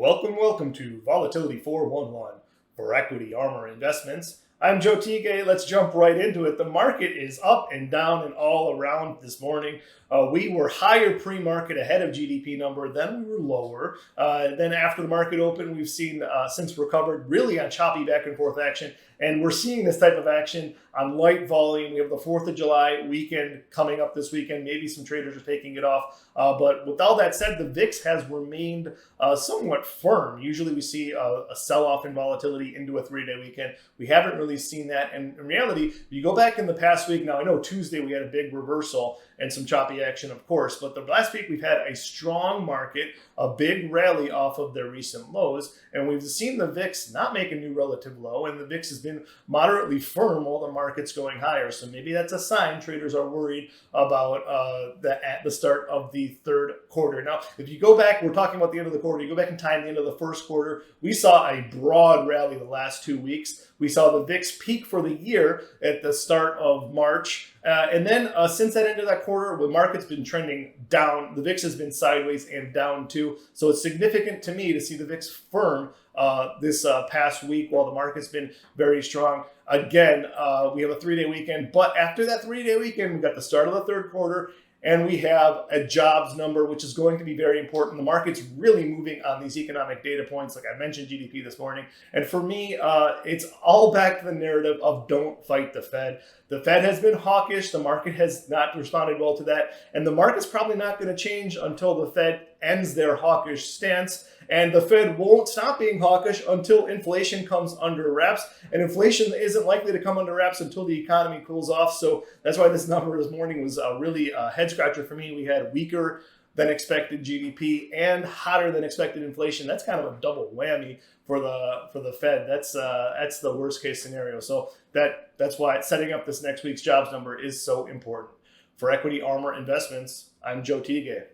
Welcome to Volatility 411 for Equity Armor Investments. I'm Joe Tigay. Let's jump right into it. The market is up and down and all around this morning. We were higher pre-market ahead of GDP number, then we were lower. Then after the market opened, we've seen since recovered really on choppy back and forth action. And we're seeing this type of action on light volume. We have the 4th of July weekend coming up this weekend. Maybe some traders are taking it off. But with all that said, the VIX has remained somewhat firm. Usually we see a sell-off in volatility into a 3-day weekend. We haven't really seen that. And in reality, if you go back in the past week, now I know Tuesday we had a big reversal and some choppy action, of course. But the last week we've had a strong market, a big rally off of their recent lows. And we've seen the VIX not make a new relative low. And the VIX has been moderately firm while the market's going higher. So maybe that's a sign traders are worried about at the start of the third quarter. Now, if you go back, we're talking about the end of the quarter, you go back in time, the end of the first quarter, we saw a broad rally the last 2 weeks. We saw the VIX peak for the year at the start of March. And then since that end of that quarter, the market's been trending down. The VIX has been sideways and down too. So it's significant to me to see the VIX firm this past week while the market's been very strong. Again, we have a 3-day weekend. But after that 3-day weekend, we've got the start of the third quarter. And we have a jobs number, which is going to be very important. The market's really moving on these economic data points. Like I mentioned GDP this morning. And for me, it's all back to the narrative of don't fight the Fed. The Fed has been hawkish. The market has not responded well to that. And the market's probably not going to change until the Fed ends their hawkish stance. And the Fed won't stop being hawkish until inflation comes under wraps. And inflation isn't likely to come under wraps until the economy cools off. So that's why this number this morning was really a head scratcher for me. We had weaker than expected GDP and hotter than expected inflation. That's kind of a double whammy for the Fed. That's the worst case scenario. So that's why setting up this next week's jobs number is so important. For Equity Armor Investments, I'm Joe Tigay.